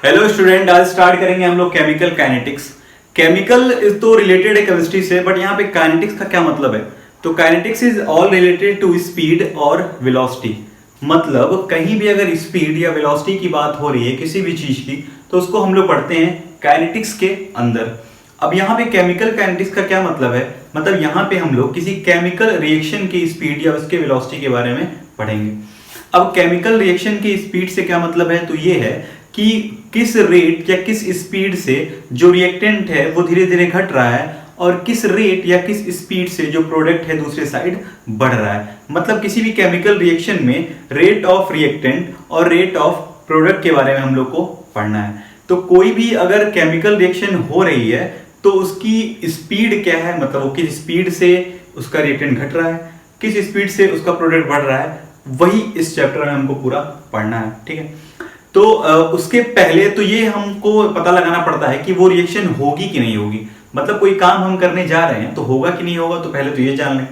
Hello student, आज start करेंगे हम लोग केमिकल काइनेटिक्स। केमिकल इज तो रिलेटेड है केमिस्ट्री से, बट यहाँ पे काइनेटिक्स का क्या मतलब है? तो kinetics is all related to speed और वेलोसिटी। मतलब कहीं भी अगर स्पीड या वेलोसिटी की बात हो रही है किसी भी चीज की, तो उसको हम लोग पढ़ते हैं काइनेटिक्स के अंदर। अब यहाँ पे केमिकल काइनेटिक्स का क्या मतलब है? मतलब यहाँ पे हम लोग किसी केमिकल रिएक्शन की स्पीड या उसके वेलोसिटी के बारे में पढ़ेंगे। अब केमिकल रिएक्शन की स्पीड से क्या मतलब है? तो ये है कि किस रेट या किस स्पीड से जो रिएक्टेंट है वो धीरे धीरे घट रहा है और किस रेट या किस स्पीड से जो प्रोडक्ट है दूसरे साइड बढ़ रहा है। मतलब किसी भी केमिकल रिएक्शन में रेट ऑफ रिएक्टेंट और रेट ऑफ प्रोडक्ट के बारे में हम लोग को पढ़ना है। तो कोई भी अगर केमिकल रिएक्शन हो रही है तो उसकी स्पीड क्या है, मतलब वो किस स्पीड से उसका रिएक्टेंट घट रहा है, किस स्पीड से उसका प्रोडक्ट बढ़ रहा है, वही इस चैप्टर में हमको पूरा पढ़ना है। ठीक है, तो उसके पहले तो ये हमको पता लगाना पड़ता है कि वो रिएक्शन होगी कि नहीं होगी। मतलब कोई काम हम करने जा रहे हैं तो होगा कि नहीं होगा, तो पहले तो ये जान लें।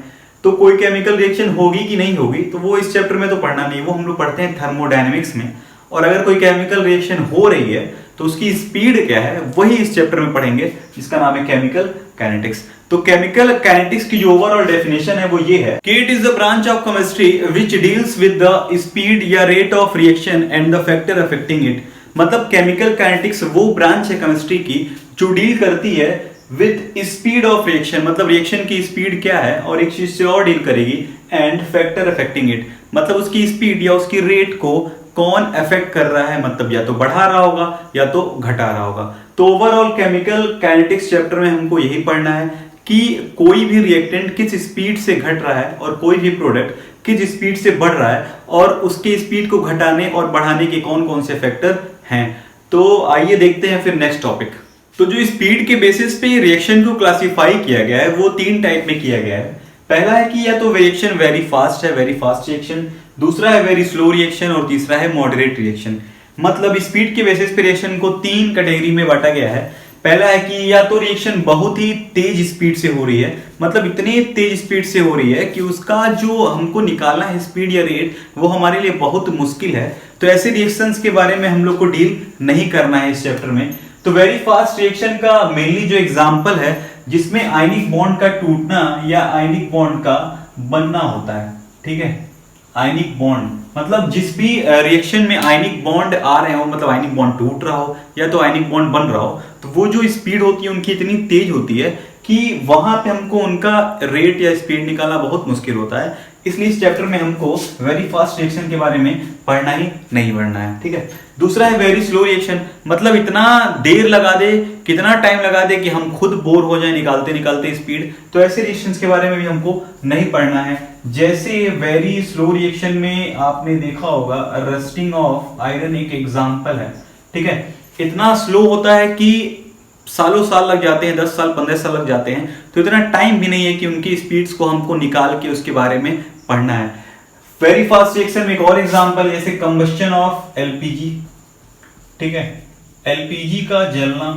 तो कोई केमिकल रिएक्शन होगी कि नहीं होगी तो वो इस चैप्टर में तो पढ़ना नहीं, वो हम लोग पढ़ते हैं थर्मोडायनेमिक्स में। और अगर कोई केमिकल रिएक्शन हो रही है तो उसकी स्पीड क्या है वही इस चैप्टर में पढ़ेंगे, जिसका नाम है केमिकल काइनेटिक्स। तो केमिकल काइनेटिक्स की जो ओवरऑल डेफिनेशन है वो ये है कि it is the branch of chemistry which deals with the speed या rate of reaction and the factor affecting it. मतलब केमिकल काइनेटिक्स वो ब्रांच है केमिस्ट्री की जो डील करती है विद स्पीड ऑफ रिएक्शन, मतलब रिएक्शन की स्पीड क्या है, और एक चीज से और डील करेगी एंड फैक्टर अफेक्टिंग इट, मतलब उसकी स्पीड या उसकी रेट को कौन अफेक्ट कर रहा है, मतलब या तो बढ़ा रहा होगा या तो घटा रहा होगा। तो ओवरऑल केमिकल काइनेटिक्स चैप्टर में हमको यही पढ़ना है कि कोई भी रिएक्टेंट किस स्पीड से घट रहा है और कोई भी प्रोडक्ट किस स्पीड से बढ़ रहा है और उसकी स्पीड को घटाने और बढ़ाने के कौन कौन से फैक्टर हैं। तो आइए देखते हैं फिर नेक्स्ट टॉपिक। तो जो स्पीड के बेसिस पे रिएक्शन को क्लासिफाई किया गया है वो तीन टाइप में किया गया है। पहला है कि या तो रिएक्शन वेरी फास्ट है, वेरी फास्ट रिएक्शन, दूसरा है वेरी स्लो रिएक्शन और तीसरा है मॉडरेट रिएक्शन। मतलब स्पीड के बेसिस पे रिएक्शन को तीन कैटेगरी में बांटा गया है। पहला है कि या तो रिएक्शन बहुत ही तेज स्पीड से हो रही है, मतलब इतनी तेज स्पीड से हो रही है कि उसका जो हमको निकालना है स्पीड या रेट वो हमारे लिए बहुत मुश्किल है। तो ऐसे रिएक्शंस के बारे में हम लोग को डील नहीं करना है इस चैप्टर में। तो वेरी फास्ट रिएक्शन का मेनली जो एग्जांपल है जिसमें आयनिक बॉन्ड का टूटना या आयनिक बॉन्ड का बनना होता है। ठीक है, आयनिक बॉन्ड मतलब जिस भी रिएक्शन में आयनिक बॉन्ड आ रहे हो, मतलब आयनिक बॉन्ड टूट रहा हो या तो आयनिक बॉन्ड बन रहा हो, तो वो जो स्पीड होती है उनकी इतनी तेज होती है कि वहां पे हमको उनका रेट या स्पीड निकालना बहुत मुश्किल होता है। इसलिए इस चैप्टर में हमको वेरी फास्ट रिएक्शन के बारे में पढ़ना ही नहीं पढ़ना है। ठीक है, दूसरा है वेरी स्लो रिएक्शन, मतलब इतना देर लगा दे, कितना टाइम लगा दे कि हम खुद बोर हो जाए निकालते निकालते स्पीड। तो ऐसे रिएक्शंस के बारे में भी हमको नहीं पढ़ना है। जैसे वेरी स्लो रिएक्शन में आपने देखा होगा रस्टिंग ऑफ आयरन एक एग्जांपल है। ठीक है, इतना स्लो होता है कि सालों साल लग जाते हैं, 10 साल 15 साल लग जाते हैं। तो इतना टाइम भी नहीं है कि उनकी स्पीड्स को हमको निकाल के उसके बारे में पढ़ना है। वेरी फास्ट रिएक्शन में एक और एग्जांपल जैसे कंबस्शन ऑफ एलपीजी। ठीक है, एलपीजी का जलना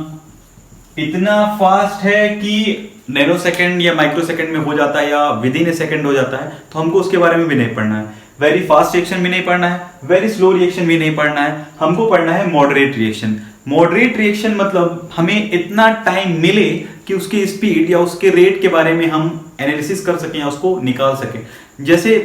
इतना फास्ट है कि नैनो सेकंड या माइक्रो सेकंड में हो जाता है या विद इन ए सेकंड हो जाता है, तो हमको उसके बारे में भी नहीं पढ़ना है। वेरी फास्ट रिएक्शन भी नहीं पढ़ना है, वेरी स्लो रिएक्शन भी नहीं पढ़ना है, हमको पढ़ना है मॉडरेट रिएक्शन। मॉडरेट रिएक्शन मतलब हमें इतना टाइम मिले कि उसकी स्पीड या उसके रेट के बारे में हम एनालिसिस कर सकें या उसको निकाल सकें। जैसे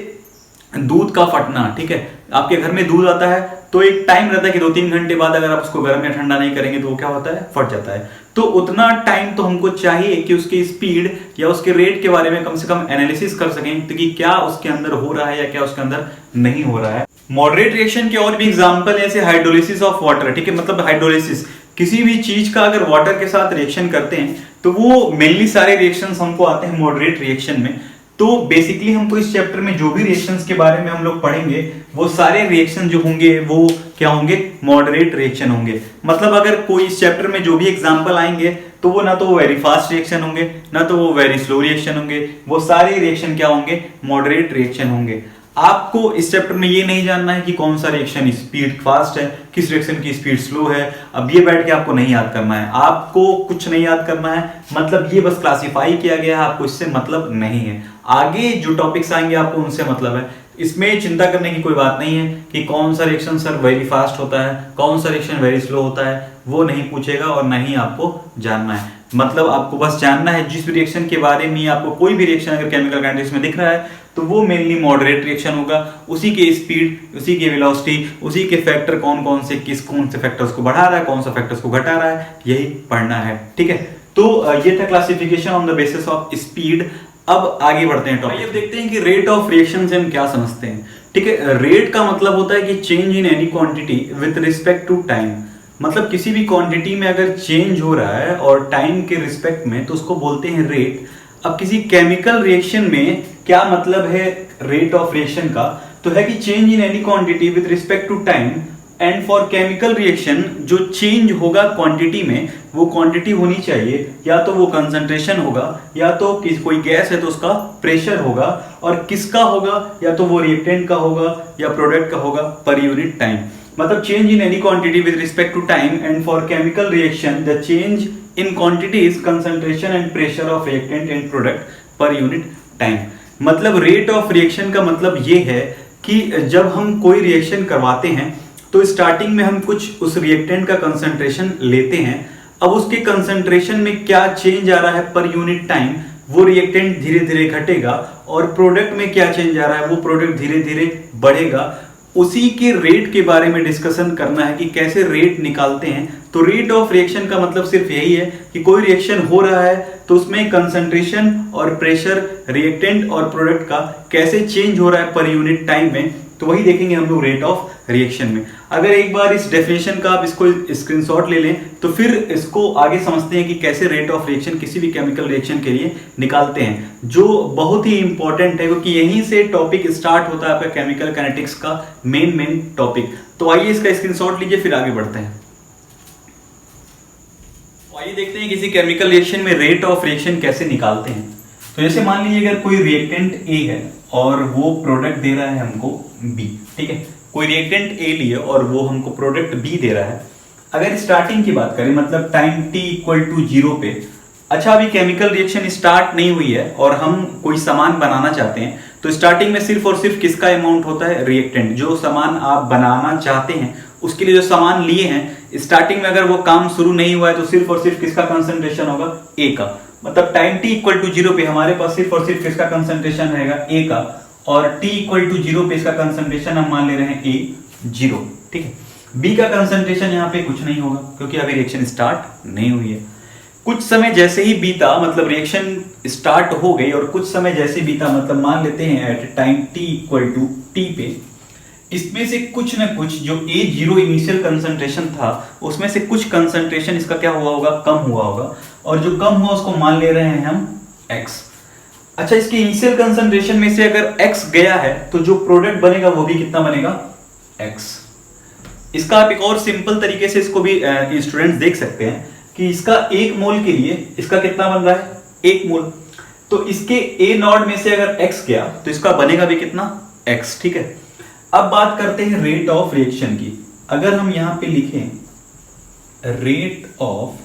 दूध का फटना। ठीक है, आपके घर में दूध आता है तो एक टाइम रहता है कि 2-3 घंटे बाद अगर आप उसको गर्म या ठंडा नहीं करेंगे तो वो क्या होता है, फट जाता है। तो उतना टाइम तो हमको चाहिए कि उसकी स्पीड या उसके रेट के बारे में कम से कम एनालिसिस कर सकें तो कि क्या उसके अंदर हो रहा है या क्या उसके अंदर नहीं हो रहा है। मॉडरेट रिएक्शन के और भी एग्जांपल जैसे हाइड्रोलिसिस ऑफ वाटर। ठीक है, मतलब हाइड्रोलिसिस किसी भी चीज का अगर वाटर के साथ रिएक्शन करते हैं तो वो मेनली सारे रिएक्शंस हमको आते हैं मॉडरेट रिएक्शन में। तो बेसिकली हमको इस चैप्टर में जो भी रिएक्शंस के बारे में हम लोग पढ़ेंगे वो सारे रिएक्शन जो होंगे वो क्या होंगे, मॉडरेट रिएक्शन होंगे। मतलब अगर कोई इस चैप्टर में जो भी एग्जांपल आएंगे तो वो ना तो वेरी फास्ट रिएक्शन होंगे ना तो वो वेरी स्लो रिएक्शन होंगे, वो सारे रिएक्शन क्या होंगे, मॉडरेट रिएक्शन होंगे। आपको इस चैप्टर में ये नहीं जानना है कि कौन सा रिएक्शन स्पीड फास्ट है, किस रिएक्शन की स्पीड स्लो है। अब ये बैठ के आपको नहीं याद करना है, आपको कुछ नहीं याद करना है। मतलब ये बस क्लासिफाई किया गया है, आपको इससे मतलब नहीं है। आगे जो टॉपिक्स आएंगे आपको उनसे मतलब है। इसमें चिंता करने की कोई बात नहीं है कि कौन सा रिएक्शन सर वेरी फास्ट होता है, कौन सा रिएक्शन वेरी स्लो होता है, वो नहीं पूछेगा और ना ही आपको जानना है। मतलब आपको बस जानना है जिस रिएक्शन के बारे में आपको कोई भी रिएक्शन अगर केमिकल काइनेटिक्स में दिख रहा है तो वो मेनली मॉडरेट रिएक्शन होगा, उसी के स्पीड, उसी के वेलोसिटी, उसी के फैक्टर कौन कौन से फैक्टर्स को बढ़ा रहा है, कौन सा फैक्टर्स को घटा रहा है, यही पढ़ना है। ठीक है, तो ये था classification on the basis of speed. अब आगे बढ़ते हैं टॉपिक, देखते हैं कि रेट ऑफ रिएक्शन से हम क्या समझते हैं। ठीक है, रेट का मतलब होता है कि change in any quantity with respect to time. मतलब किसी भी क्वांटिटी में अगर चेंज हो रहा है और टाइम के रिस्पेक्ट में तो उसको बोलते हैं रेट। अब किसी केमिकल रिएक्शन में क्या मतलब है रेट ऑफ रिएक्शन का, तो है कि change in any quantity with respect to time and for chemical reaction जो चेंज होगा क्वांटिटी में वो क्वांटिटी होनी चाहिए या तो वो कंसंट्रेशन होगा या तो कोई गैस है तो उसका प्रेशर होगा, और किसका होगा, या तो वो रिएक्टेंट का होगा या प्रोडक्ट का होगा पर यूनिट टाइम। मतलब change in any quantity with respect to time and for chemical reaction the change in quantity is concentration and pressure of reactant and product per unit time. मतलब rate of reaction का मतलब ये है कि जब हम कोई रिएक्शन करवाते हैं तो स्टार्टिंग में हम कुछ उस रिएक्टेंट का कंसंट्रेशन लेते हैं। अब उसके कंसंट्रेशन में क्या चेंज आ रहा है पर यूनिट टाइम, वो रिएक्टेंट धीरे धीरे घटेगा, और प्रोडक्ट में क्या चेंज आ रहा है वो प्रोडक्ट धीरे धीरे बढ़ेगा। उसी के रेट के बारे में डिस्कशन करना है कि कैसे रेट निकालते हैं। तो रेट ऑफ रिएक्शन का मतलब सिर्फ यही है कि कोई रिएक्शन हो रहा है तो उसमें कंसंट्रेशन और प्रेशर रिएक्टेंट और प्रोडक्ट का कैसे चेंज हो रहा है पर यूनिट टाइम में, तो वही देखेंगे हम लोग रेट ऑफ रिएक्शन में। अगर एक बार इस डेफिनेशन का आप इसको स्क्रीनशॉट ले लें तो फिर इसको आगे समझते हैं कि कैसे रेट ऑफ रिएक्शन किसी भी केमिकल रिएक्शन के लिए निकालते हैं, जो बहुत ही इंपॉर्टेंट है क्योंकि यहीं से टॉपिक स्टार्ट होता है आपका केमिकल काइनेटिक्स का मेन टॉपिक। तो आइए इसका स्क्रीनशॉट लीजिए, फिर आगे बढ़ते हैं। आइए देखते हैं किसी केमिकल रिएक्शन में रेट ऑफ रिएक्शन कैसे निकालते हैं। तो जैसे मान लीजिए अगर कोई रिएक्टेंट ए है और वो प्रोडक्ट दे रहा है हमको बी। ठीक है, कोई रिएक्टेंट ए लिए और वो हमको प्रोडक्ट बी दे रहा है। अगर स्टार्टिंग की बात करें मतलब टाइम t इक्वल टू 0 पे, अच्छा अभी केमिकल रिएक्शन स्टार्ट नहीं हुई है और हम कोई सामान बनाना चाहते हैं, तो स्टार्टिंग में सिर्फ और सिर्फ किसका अमाउंट होता है, रिएक्टेंट। जो सामान आप बनाना चाहते हैं उसके लिए जो सामान लिए हैं, स्टार्टिंग में अगर वो काम शुरू नहीं हुआ है तो सिर्फ और सिर्फ किसका कंसंट्रेशन होगा, ए का। मतलब टाइम t इक्वल टू 0 पे हमारे पास सिर्फ और सिर्फ किसका कंसंट्रेशन रहेगा, ए का, और t इक्वल टू 0 पे इसका कंसंट्रेशन हम मान ले रहे हैं a 0। ठीक है, b का कंसंट्रेशन यहाँ पे कुछ नहीं होगा क्योंकि अभी रिएक्शन स्टार्ट नहीं हुई है। कुछ समय जैसे ही बीता, मतलब रिएक्शन स्टार्ट हो गई और कुछ समय जैसे बीता, मतलब मान लेते हैं at time t equal to t पे, इसमें से कुछ न कुछ जो A0 इनिशियल कंसंट्रेशन था उसमें से कुछ कंसंट्रेशन इसका क्या हुआ होगा, कम हुआ होगा, और जो कम हुआ उसको मान ले रहे हैं हम x। अच्छा, इसके इनिशियल कंसंट्रेशन में से अगर x गया है तो जो प्रोडक्ट बनेगा वो भी कितना बनेगा, x। इसका आप एक और सिंपल तरीके से इसको भी स्टूडेंट्स देख सकते हैं कि इसका 1 मोल के लिए इसका कितना बन रहा है, 1 मोल। तो इसके A0 में से अगर x गया तो इसका बनेगा भी कितना, x। ठीक है, अब बात करते हैं रेट ऑफ रिएक्शन की। अगर हम यहां पे लिखें रेट ऑफ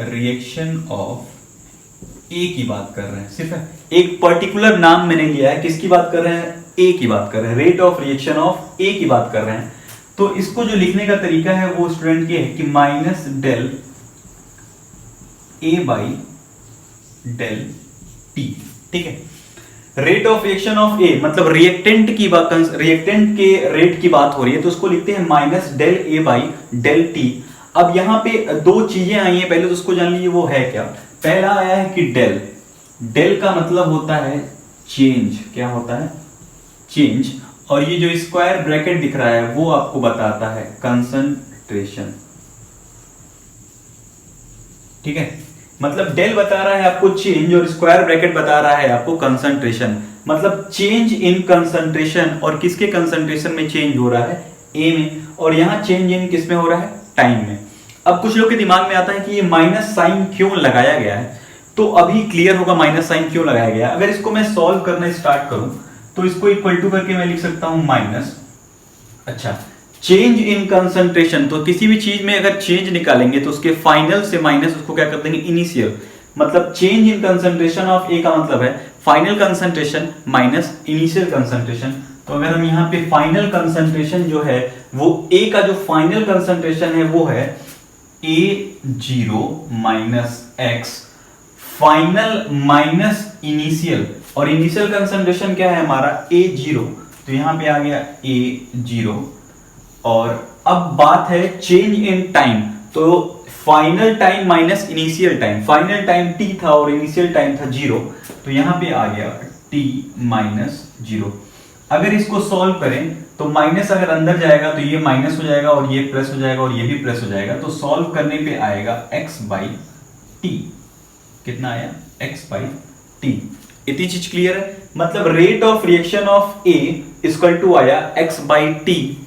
रिएक्शन ऑफ ए की बात कर रहे हैं, सिर्फ एक पर्टिकुलर नाम मैंने लिया है, किसकी बात कर रहे हैं, ए की बात कर रहे हैं, रेट ऑफ रिएक्शन ऑफ ए की बात कर रहे हैं। तो इसको जो लिखने का तरीका है वो स्टूडेंट ये है कि minus del A by del T. ठीक है, rate of reaction of A मतलब रिएक्टेंट की बात, रिएक्टेंट के रेट की बात हो रही है तो उसको लिखते हैं minus del A by del T. अब यहां पे दो चीजें आई हैं, पहले तो उसको जान लीजिए वो है क्या। पहला आया है कि डेल, डेल का मतलब होता है चेंज, क्या होता है, चेंज, और ये जो स्क्वायर ब्रैकेट दिख रहा है वो आपको बताता है कंसंट्रेशन। ठीक है, मतलब डेल बता रहा है आपको चेंज और स्क्वायर ब्रैकेट बता रहा है आपको कंसंट्रेशन। मतलब चेंज इन कंसंट्रेशन, और किसके कंसंट्रेशन में चेंज हो रहा है, ए में, और यहां चेंज इन किस में हो रहा है, टाइम में। अब कुछ लोग के दिमाग में आता है कि ये माइनस साइन क्यों लगाया गया है, तो अभी क्लियर होगा माइनस साइन क्यों लगाया गया। अगर इसको मैं सॉल्व करना स्टार्ट करूं तो इसको इक्वल टू करके मैं लिख सकता हूं माइनस, अच्छा चेंज इन कंसंट्रेशन, तो किसी भी चीज में अगर चेंज निकालेंगे तो उसके फाइनल से माइनस उसको क्या कर देंगे, इनिशियल। मतलब चेंज इन कंसंट्रेशन ऑफ ए का मतलब है final concentration minus initial concentration. तो अगर हम यहाँ पे फाइनल कंसंट्रेशन जो है वो A का जो फाइनल कंसंट्रेशन है वो है A0 minus x final minus initial, और इनिशियल कंसंट्रेशन क्या है हमारा A0, तो यहां पे आ गया A0। और अब बात है चेंज इन टाइम, तो final time minus initial time, final time t था और इनिशियल टाइम था 0, तो यहां पे आ गया t माइनस 0। अगर इसको सॉल्व करें तो माइनस अगर अंदर जाएगा तो ये माइनस हो जाएगा और ये प्लस हो जाएगा और ये भी प्लस हो जाएगा, तो सॉल्व करने पे आएगा x बाई टी। कितना आया? x by T. इतनी चीज क्लियर है? मतलब rate of reaction of A equal to आया x बाई टी।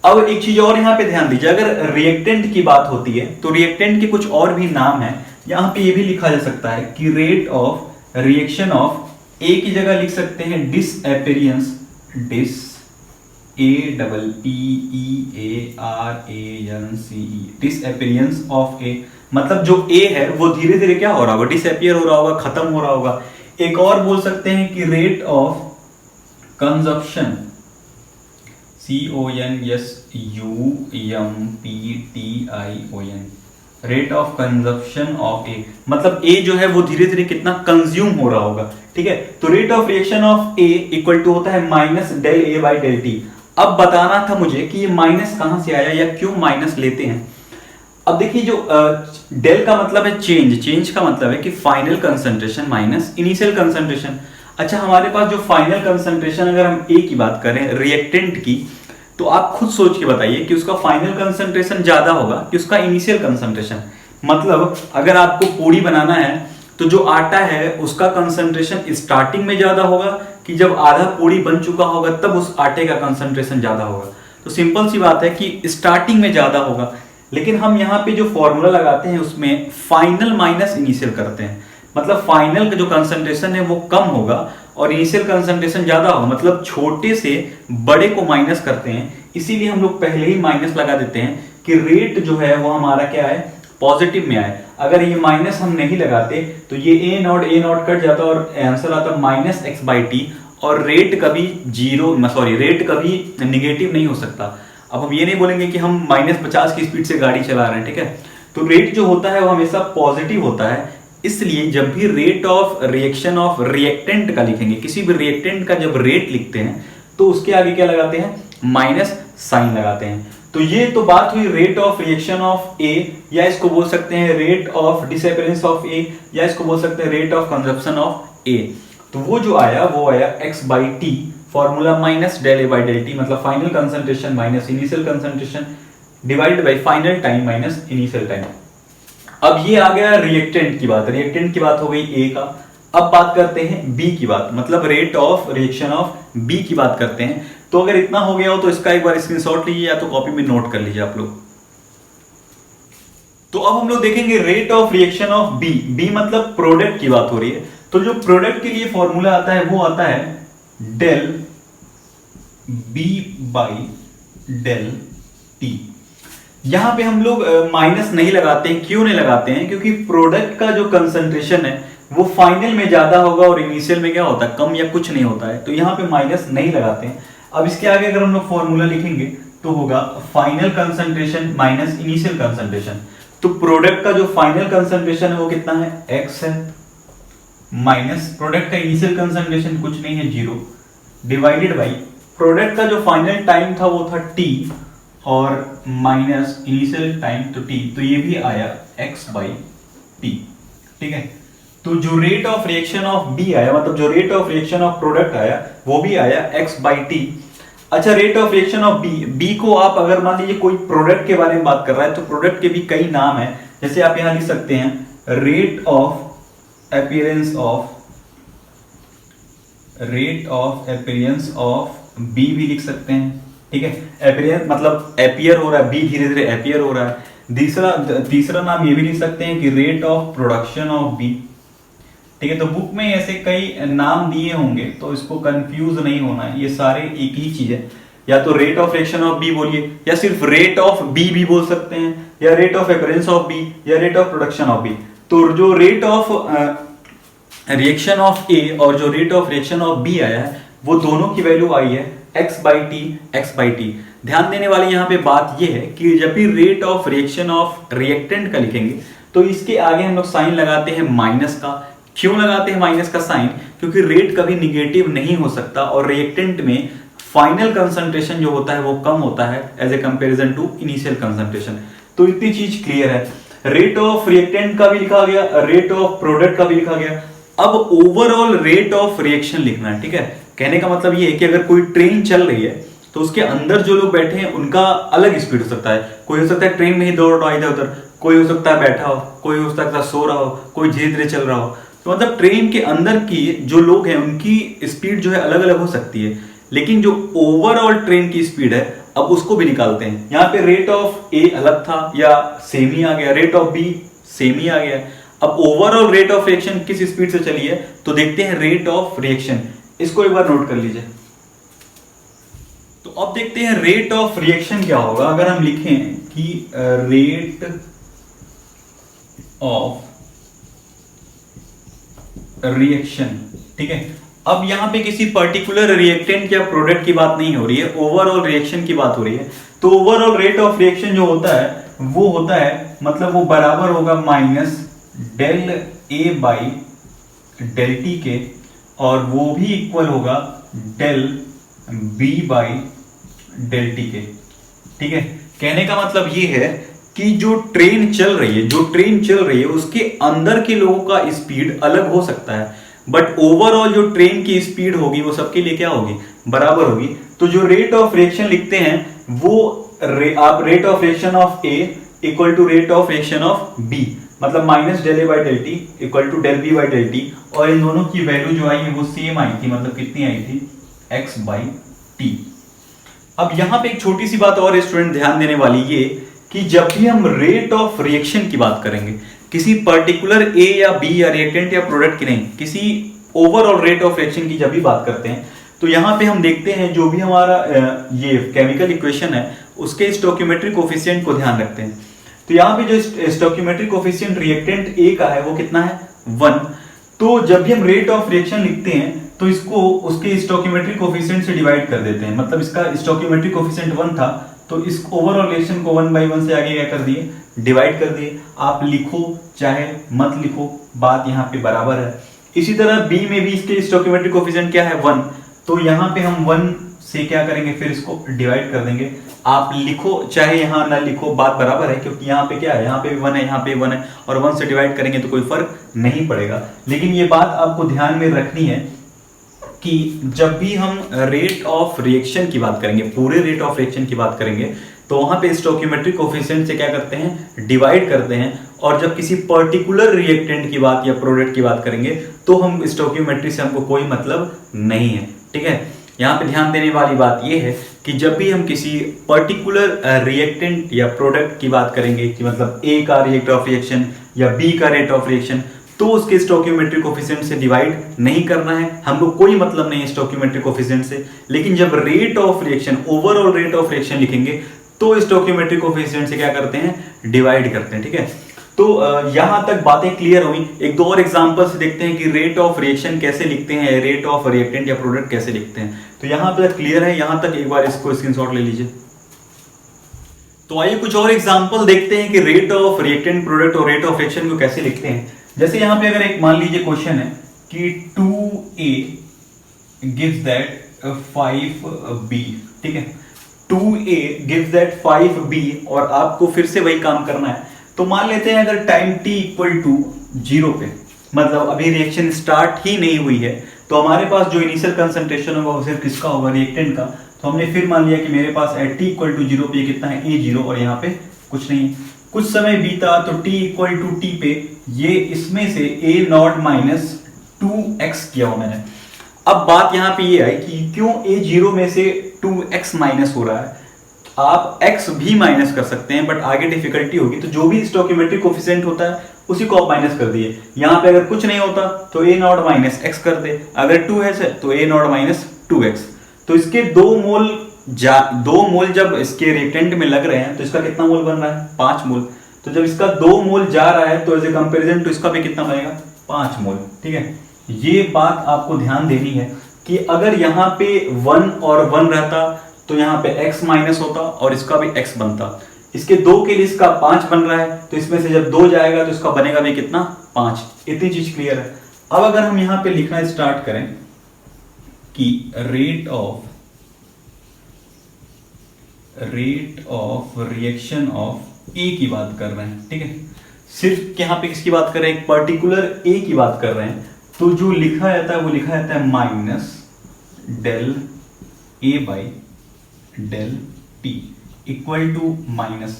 अब एक चीज और यहां पे ध्यान दीजिए, अगर रिएक्टेंट की बात होती है तो रिएक्टेंट के कुछ और भी नाम है। यहां पे ये भी लिखा जा सकता है कि rate of reaction of A की जगह लिख सकते हैं डिसएपेरियंस, डिसएपेरियंस ऑफ ए। मतलब जो A है वो धीरे धीरे क्या हो रहा होगा? डिसअपियर हो रहा होगा, खत्म हो रहा होगा। एक और बोल सकते हैं कि rate of consumption, CONSUMPTION, rate of consumption of A, मतलब A जो है वो धीरे धीरे कितना कंज्यूम हो रहा होगा। ठीक है, तो rate of reaction of A equal to होता है minus del A by del T. अब बताना था मुझे कि ये माइनस कहां से आया या क्यों माइनस लेते हैं। अब देखिए, जो डेल का मतलब है चेंज, चेंज का मतलब है कि final concentration minus initial concentration. अच्छा, हमारे पास जो फाइनल कंसंट्रेशन, अगर हम A की बात करें रिएक्टेंट की, तो आप खुद सोच के बताइए कि उसका फाइनल कंसंट्रेशन ज्यादा होगा कि उसका इनिशियल कंसंट्रेशन। मतलब अगर आपको पूड़ी बनाना है तो जो आटा है उसका कंसंट्रेशन स्टार्टिंग में ज्यादा होगा कि जब आधा पूड़ी बन चुका होगा तब उस आटे का कंसंट्रेशन ज्यादा होगा। तो सिंपल सी बात है कि स्टार्टिंग में ज्यादा होगा, लेकिन हम यहाँ पे जो फॉर्मूला लगाते हैं उसमें फाइनल माइनस इनिशियल करते हैं। मतलब फाइनल का जो कंसंट्रेशन है वो कम होगा और इनिशियल कंसंट्रेशन ज्यादा होगा, मतलब छोटे से बड़े को माइनस करते हैं। इसीलिए हम लोग पहले ही माइनस लगा देते हैं कि रेट जो है वो हमारा क्या है? पॉजिटिव में आए। अगर ये माइनस हम नहीं लगाते तो ये ए नॉट कट जाता और आंसर आता माइनस एक्स बाई टी, और रेट कभी रेट कभी निगेटिव नहीं हो सकता। अब हम ये नहीं बोलेंगे कि हम -50 की स्पीड से गाड़ी चला रहे हैं, ठीक है? तो रेट जो होता है वो हमेशा पॉजिटिव होता है। इसलिए जब भी rate of reaction of reactant का लिखेंगे, किसी भी रिएक्टेंट का जब रेट लिखते हैं तो उसके आगे क्या लगाते हैं? माइनस साइन लगाते हैं। तो ये तो बात हुई rate of reaction of A, या इसको बोल सकते हैं rate of disappearance of A, या इसको बोल सकते हैं rate of consumption of A. तो वो जो आया वो आया x by T, formula minus del A by del T, मतलब final concentration minus initial concentration divided by final time minus initial time. अब ये आ गया रिएक्टेंट की बात, रिएक्टेंट की बात हो गई ए का। अब बात करते हैं बी की बात, मतलब rate of reaction of B की बात करते हैं। तो अगर इतना हो गया हो तो इसका एक बार स्क्रीनशॉट लीजिए या तो कॉपी में नोट कर लीजिए आप लोग। तो अब हम लोग देखेंगे rate of reaction of B. B मतलब प्रोडक्ट की बात हो रही है, तो जो प्रोडक्ट के लिए फॉर्मूला आता है वो आता है del B by del T. यहां पे हम लोग माइनस नहीं लगाते हैं। क्यों नहीं लगाते हैं? क्योंकि प्रोडक्ट का जो कंसंट्रेशन है वो फाइनल में ज्यादा होगा और इनिशियल में क्या होता है? कम या कुछ नहीं होता है, तो यहां पे माइनस नहीं लगाते हैं। अब इसके आगे अगर हम लोग फॉर्मूला लिखेंगे तो होगा final concentration minus initial concentration. तो प्रोडक्ट का जो फाइनल कंसंट्रेशन है वो कितना है? x है, माइनस प्रोडक्ट का इनिशियल कंसंट्रेशन कुछ नहीं है 0, डिवाइडेड बाई प्रोडक्ट का जो फाइनल टाइम था वो था t और माइनस इनिशियल टाइम तो t, तो ये भी आया x बाई टी। ठीक है, तो जो rate of reaction of B आया, मतलब जो rate of reaction of product आया वो भी आया x बाई टी। अच्छा, rate of reaction of B को आप अगर मान लीजिए कोई प्रोडक्ट के बारे में बात कर रहा है तो प्रोडक्ट के भी कई नाम है। जैसे आप यहां लिख सकते हैं rate of appearance of B भी लिख सकते हैं। ठीक है, अपीयरेंस मतलब अपीयर हो रहा है, बी धीरे धीरे अपीयर हो रहा है। तीसरा नाम ये भी लिख सकते हैं कि rate of production of B. ठीक है, तो बुक में ऐसे कई नाम दिए होंगे तो इसको कंफ्यूज नहीं होना है, ये सारे एक ही चीज है। या तो rate of reaction of B बोलिए, या सिर्फ रेट ऑफ बी भी बोल सकते हैं, या rate of appearance of B, या rate of production of B. तो जो rate of reaction of A और जो rate of reaction of B आया है वो दोनों की वैल्यू आई है x/t। ध्यान देने वाली यहाँ पे बात ये है कि जब भी rate of reaction of reactant का लिखेंगे तो इसके आगे हम लोग साइन लगाते हैं माइनस का। क्यों लगाते हैं माइनस का साइन? क्योंकि रेट कभी निगेटिव नहीं हो सकता और रिएक्टेंट में फाइनल कंसंट्रेशन जो होता है वो कम होता है as a comparison to initial concentration. तो इतनी चीज क्लियर है। रेट ऑफ रिएक्टेंट का भी लिखा गया, रेट ऑफ प्रोडक्ट का भी लिखा गया। अब ओवरऑल रेट ऑफ रिएक्शन लिखना है, ठीक है। कहने का मतलब ये है कि अगर कोई ट्रेन चल रही है तो उसके अंदर जो लोग बैठे हैं उनका अलग स्पीड हो सकता है। कोई हो सकता है ट्रेन में ही दौड़ रहा है इधर उधर, कोई हो सकता है बैठा हो, कोई हो सकता है सो रहा हो, कोई धीरे धीरे चल रहा हो। तो मतलब ट्रेन के अंदर की जो लोग हैं उनकी स्पीड जो है अलग अलग हो सकती है, लेकिन जो ओवरऑल ट्रेन की स्पीड है अब उसको भी निकालते हैं। यहाँ पे रेट ऑफ ए अलग था या सेम ही आ गया, रेट ऑफ बी सेम ही आ गया। अब ओवरऑल रेट ऑफ रिएक्शन किस स्पीड से चली है तो देखते हैं रेट ऑफ रिएक्शन। इसको एक बार नोट कर लीजिए। तो अब देखते हैं रेट ऑफ रिएक्शन क्या होगा अगर हम लिखें कि रेट ऑफ रिएक्शन, ठीक है। अब यहां पे किसी पर्टिकुलर रिएक्टेंट या प्रोडक्ट की बात नहीं हो रही है, ओवरऑल रिएक्शन की बात हो रही है। तो ओवरऑल रेट ऑफ रिएक्शन जो होता है वो होता है मतलब वो बराबर होगा minus del A by del T के, और वो भी इक्वल होगा del B by del T के, ठीक है। कहने का मतलब ये है कि जो ट्रेन चल रही है उसके अंदर के लोगों का स्पीड अलग हो सकता है, बट ओवरऑल जो ट्रेन की स्पीड होगी वो सबके लिए क्या होगी, बराबर होगी। तो जो रेट ऑफ रिएक्शन लिखते हैं वो आप rate of reaction of A equal to rate of reaction of B, मतलब minus del A by del T equal to del B by del T, और इन दोनों की वैल्यू जो आई है वो सेम आई थी, मतलब कितनी आई थी, x बाई टी। अब यहां पे एक छोटी सी बात और स्टूडेंट ध्यान देने वाली ये कि जब भी हम रेट ऑफ रिएक्शन की बात करेंगे किसी पर्टिकुलर ए या बी या रिएक्टेंट या प्रोडक्ट की नहीं, किसी ओवरऑल रेट ऑफ रिएक्शन की जब भी बात करते हैं तो यहां पे हम देखते हैं जो भी हमारा ये केमिकल इक्वेशन है उसके स्टोइकियोमेट्रिक कोफिशिएंट को ध्यान रखते हैं। तो यहाँ पे जो स्टोइकियोमेट्रिक कोफिशिएंट रिएक्टेंट ए का है वो कितना है, 1। तो जब भी हम रेट ऑफ रिएक्शन लिखते हैं तो इसको उसके स्टोइकियोमेट्रिक कोफिशिएंट से डिवाइड कर देते हैं, मतलब इसका स्टोइकियोमेट्रिक कोफिशिएंट 1 था तो इस ओवरऑल रिएक्शन को 1/1 से आगे क्या कर दिए, डिवाइड कर दिए। आप लिखो चाहे मत लिखो, बात यहाँ पे बराबर है। इसी तरह बी में भी इसके स्टोइकियोमेट्रिक कोफिशिएंट क्या है, 1, तो यहाँ पे हम 1 से क्या करेंगे, फिर इसको डिवाइड कर देंगे। आप लिखो चाहे यहाँ ना लिखो, बात बराबर है, क्योंकि यहाँ पे क्या है, यहाँ पे भी 1 है, यहाँ पे 1 है, और 1 से डिवाइड करेंगे तो कोई फर्क नहीं पड़ेगा। लेकिन ये बात आपको ध्यान में रखनी है कि जब भी हम रेट ऑफ रिएक्शन की बात करेंगे, पूरे रेट ऑफ रिएक्शन की बात करेंगे, तो वहां पे स्टोइकियोमेट्रिक कोफिशिएंट से क्या करते हैं, डिवाइड करते हैं। और जब किसी पर्टिकुलर रिएक्टेंट की बात या प्रोडक्ट की बात करेंगे तो हम स्टोइकियोमेट्री से हमको कोई मतलब नहीं है, ठीक है। यहाँ पे ध्यान देने वाली बात यह है कि जब भी हम किसी पर्टिकुलर रिएक्टेंट या प्रोडक्ट की बात करेंगे कि मतलब ए का रेट ऑफ रिएक्शन या बी का रेट ऑफ रिएक्शन, तो उसके स्टोइकियोमेट्रिक कोफिशिएंट से डिवाइड नहीं करना है, हमको कोई मतलब नहीं है स्टोइकियोमेट्रिक कोफिशिएंट से। लेकिन जब rate of reaction, overall rate of reaction लिखेंगे तो स्टोइकियोमेट्रिक कोफिशिएंट से क्या करते हैं, डिवाइड करते हैं, ठीक है। तो यहां तक बातें क्लियर हुई। एक दो और एग्जांपल से देखते हैं कि रेट ऑफ रिएक्शन कैसे लिखते हैं, रेट ऑफ रिएक्टेंट या प्रोडक्ट कैसे लिखते हैं। तो यहां पर क्लियर है, यहां तक एक बार इसको स्क्रीनशॉट ले लीजिए। तो आइए कुछ और एग्जांपल देखते हैं कि रेट ऑफ रिएक्टेंट, प्रोडक्ट और रेट ऑफ रिएक्शन को कैसे लिखते हैं। जैसे यहां पे अगर एक मान लीजिए क्वेश्चन है कि 2A gives that 5B, ठीक है। 2A gives that 5B और आपको फिर से वही काम करना है। तो मान लेते हैं अगर टाइम t इक्वल टू 0 पे, मतलब अभी रिएक्शन स्टार्ट ही नहीं हुई है, तो हमारे पास जो इनिशियल कंसंट्रेशन होगा वो सिर्फ किसका होगा, रिएक्टेंट का। तो हमने फिर मान लिया कि मेरे पास एट t इक्वल टू 0 पे कितना है, A0, और यहाँ पे कुछ नहीं है। कुछ समय बीता तो t इक्वल टू t पे ये इसमें से A0 माइनस 2x किया हूं मैंने। अब बात यहाँ पे ये आई कि क्यों A0 में से 2x माइनस हो रहा है। आप x भी माइनस कर सकते हैं, बट आगे डिफिकल्टी होगी, तो जो भी स्टोइकियोमेट्रिक कोफिशिएंट होता है उसी को आप माइनस कर दिए। यहाँ पे अगर कुछ नहीं होता तो A0 माइनस x कर दे, अगर 2 है तो A0 माइनस 2x। तो इसके 2 मोल जब इसके रिएक्टेंट में लग रहे हैं तो इसका कितना मोल बन रहा है, 5 मोल। तो जब इसका 2 मोल जा रहा है तो एज ए कंपेरिजन टू इसका भी कितना बनेगा, 5 मोल, ठीक है। ये बात आपको ध्यान देनी है कि अगर यहाँ पे 1 और 1 रहता तो यहाँ पे x माइनस होता और इसका भी x बनता। इसके 2 के लिए इसका 5 बन रहा है, तो इसमें से जब 2 जाएगा तो इसका बनेगा भी कितना, 5। इतनी चीज क्लियर है। अब अगर हम यहाँ पे लिखना स्टार्ट करें कि रेट ऑफ रिएक्शन ऑफ ए की बात कर रहे हैं, ठीक है, सिर्फ यहाँ पे किसकी बात कर रहे हैं, पर्टिकुलर ए की बात कर रहे हैं, तो जो लिखा जाता है वो लिखा जाता है minus del A by del T equal to minus.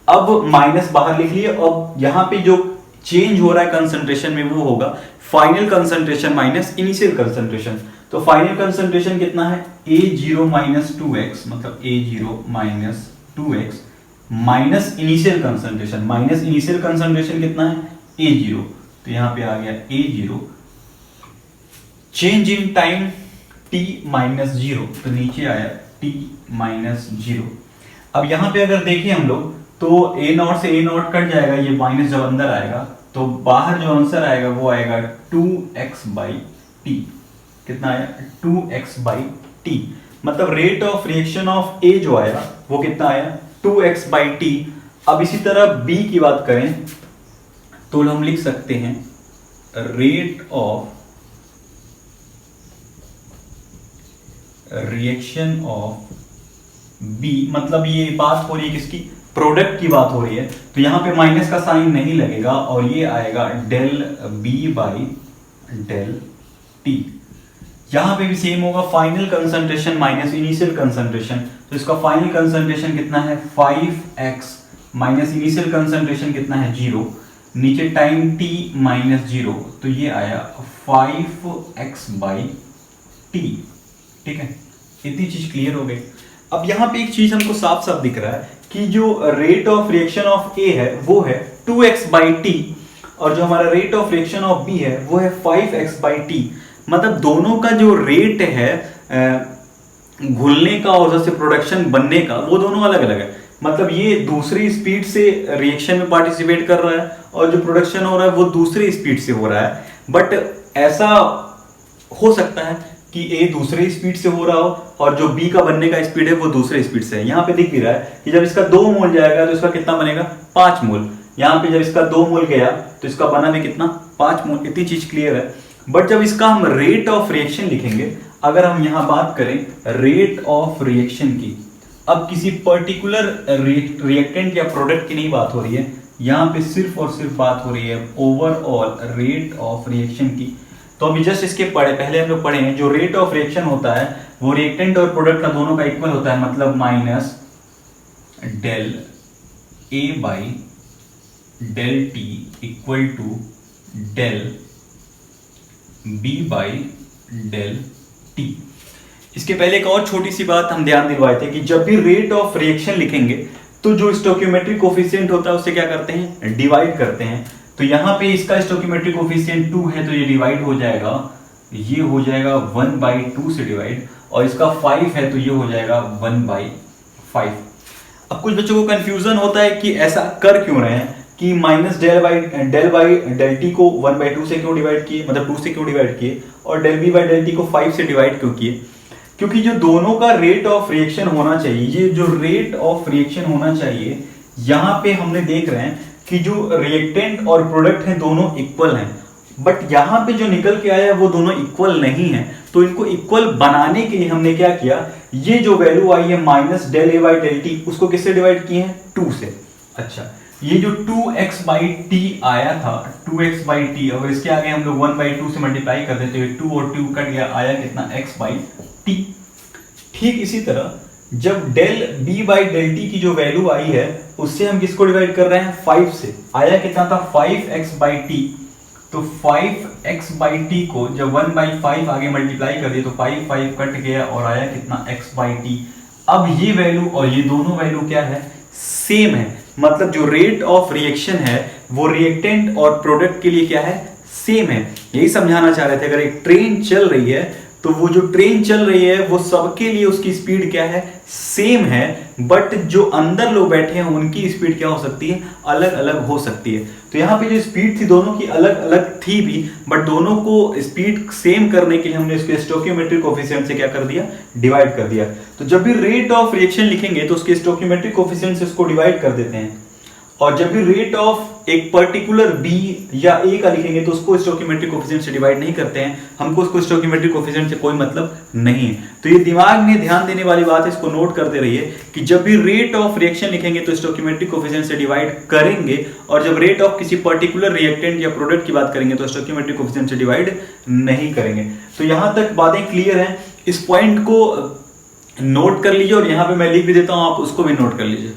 अब माइनस बाहर लिख लिए। अब यहां पे जो चेंज हो रहा है कंसंट्रेशन में वो होगा final concentration minus initial concentration. तो फाइनल कंसंट्रेशन कितना है, A0 माइनस 2x, मतलब A0 minus 2x minus initial concentration. Minus initial concentration कितना है, A0, तो यहां पे आ गया A0 change in time t minus 0, तो नीचे आया t माइनस 0। अब यहां पे अगर देखें हम लोग तो A0 से A0 कट जाएगा, ये माइनस जब अंदर आएगा तो बाहर जो आंसर आएगा वो आएगा 2x बाई टी। कितना आया, 2x बाई टी। मतलब rate of reaction of A जो आया वो कितना आया, 2x बाई टी। अब इसी तरह B की बात करें तो हम लिख सकते हैं rate of reaction of B, मतलब ये बात हो रही है किसकी, प्रोडक्ट की बात हो रही है, तो यहां पे माइनस का साइन नहीं लगेगा और ये आएगा del B by del T. यहां पे भी सेम होगा, final concentration minus initial concentration, तो इसका फाइनल कंसंट्रेशन कितना है 5x माइनस इनिशियल कंसंट्रेशन कितना है 0, नीचे टाइम t माइनस 0, तो ये आया 5x बाई टी। ठीक है, इतनी चीज क्लियर हो गई। अब यहां पे एक चीज हमको साफ साफ दिख रहा है कि जो rate of reaction of A है वो है 2x बाई टी और जो हमारा rate of reaction of B है वो है 5x बाई टी। मतलब दोनों का जो रेट है घुलने का और जैसे प्रोडक्शन बनने का वो दोनों अलग अलग है। मतलब ये दूसरी स्पीड से रिएक्शन में पार्टिसिपेट कर रहा है और जो प्रोडक्शन हो रहा है वो दूसरी स्पीड से हो रहा है। बट ऐसा हो सकता है कि ए दूसरे स्पीड से हो रहा हो और जो बी का बनने का स्पीड है वो दूसरे स्पीड से है। यहाँ पे दिख भी रहा है कि जब इसका 2 मोल जाएगा तो इसका कितना बनेगा 5 मोल। यहाँ पे जब इसका 2 मोल गया तो इसका बना भी कितना 5 मोल। इतनी चीज क्लियर है। बट जब इसका हम रेट ऑफ रिएक्शन लिखेंगे, अगर हम यहाँ बात करें रेट ऑफ रिएक्शन की, अब किसी पर्टिकुलर रिएक्टेंट या प्रोडक्ट की नहीं बात हो रही है, यहाँ पे सिर्फ और सिर्फ बात हो रही है ओवरऑल रेट ऑफ रिएक्शन की। तो अभी जस्ट इसके पहले हम लोग पढ़े हैं जो रेट ऑफ रिएक्शन होता है वो रिएक्टेंट और प्रोडक्ट का दोनों का इक्वल होता है, मतलब minus del A by del T equal to del B by del T. इसके पहले एक और छोटी सी बात हम ध्यान दिलवाए थे कि जब भी रेट ऑफ रिएक्शन लिखेंगे तो जो स्टोइकियोमेट्रिक कोफिशिएंट होता है उससे क्या करते हैं, डिवाइड करते हैं। तो यहां पे इसका स्टोइकियोमेट्रिक कोफिशिएंट 2 है तो ये डिवाइड हो जाएगा, ये हो जाएगा 1/2 से डिवाइड, और इसका 5 है तो ये हो जाएगा 1/5। अब कुछ बच्चों को कंफ्यूजन होता है कि ऐसा कर क्यों रहे हैं कि minus del by del T को 1/2 से क्यों डिवाइड किए, मतलब 2 से क्यों डिवाइड किए, और del B by del T को 5 से डिवाइड क्यों किए। क्योंकि जो दोनों का रेट ऑफ रिएक्शन होना चाहिए, ये जो रेट ऑफ रिएक्शन होना चाहिए, यहां पे हमने देख रहे हैं कि जो रिएक्टेंट और प्रोडक्ट हैं दोनों इक्वल हैं, बट यहां पे जो निकल के आया है वो दोनों इक्वल नहीं है। तो इनको इक्वल बनाने के लिए हमने क्या किया, ये जो वैल्यू आई है minus del A by del T, उसको किससे डिवाइड किए हैं, 2 से। अच्छा, ये जो 2x बाई टी आया था, 2x बाई टी, अगर इसके आगे हम लोग 1/2 से मल्टीप्लाई कर देते हैं, 2 और 2 कट गया, आया कितना x बाई टी। ठीक इसी तरह जब del b by del T की जो वैल्यू आई है उससे हम किसको डिवाइड कर रहे हैं, 5 से, आया कितना था 5x बाई टी। तो 5x बाई टी को जब 1/5 आगे मल्टीप्लाई कर दिए तो 5 कट गया और आया कितना x बाई टी। अब ये वैल्यू और ये दोनों वैल्यू क्या है, सेम है। मतलब जो रेट ऑफ रिएक्शन है वो रिएक्टेंट और प्रोडक्ट के लिए क्या है, सेम है। यही समझाना चाह रहे थे। अगर एक ट्रेन चल रही है तो वो जो ट्रेन चल रही है वो सबके लिए उसकी स्पीड क्या है, सेम है, बट जो अंदर लोग बैठे हैं उनकी स्पीड क्या हो सकती है, अलग अलग हो सकती है। तो यहाँ पे जो स्पीड थी दोनों की अलग अलग थी भी, बट दोनों को स्पीड सेम करने के लिए हमने इसके स्टोइकियोमेट्रिक कोफिशिएंट से क्या कर दिया, डिवाइड कर दिया। तो जब भी रेट ऑफ रिएक्शन लिखेंगे तो उसके स्टोइकियोमेट्रिक कोफिशिएंट से इसको डिवाइड कर देते हैं, और जब भी रेट ऑफ एक पर्टिकुलर बी या ए का लिखेंगे तो उसको स्टोइकियोमेट्रिक कोफिशिएंट से डिवाइड नहीं करते हैं, हमको उसको स्टोइकियोमेट्रिक कोफिशिएंट से कोई मतलब नहीं है। तो ये दिमाग में ध्यान देने वाली बात है, इसको नोट करते रहिए कि जब भी रेट ऑफ रिएक्शन लिखेंगे तो स्टोइकियोमेट्रिक कोफिशिएंट से डिवाइड करेंगे, और जब रेट ऑफ किसी पर्टिकुलर रिएक्टेंट या प्रोडक्ट की बात करेंगे तो स्टोइकियोमेट्रिक कोफिशिएंट से डिवाइड नहीं करेंगे। तो यहां तक बातें क्लियर हैं, इस पॉइंट को नोट कर लीजिए, और यहां पे मैं लिख भी देता हूं, आप उसको भी नोट कर लीजिए।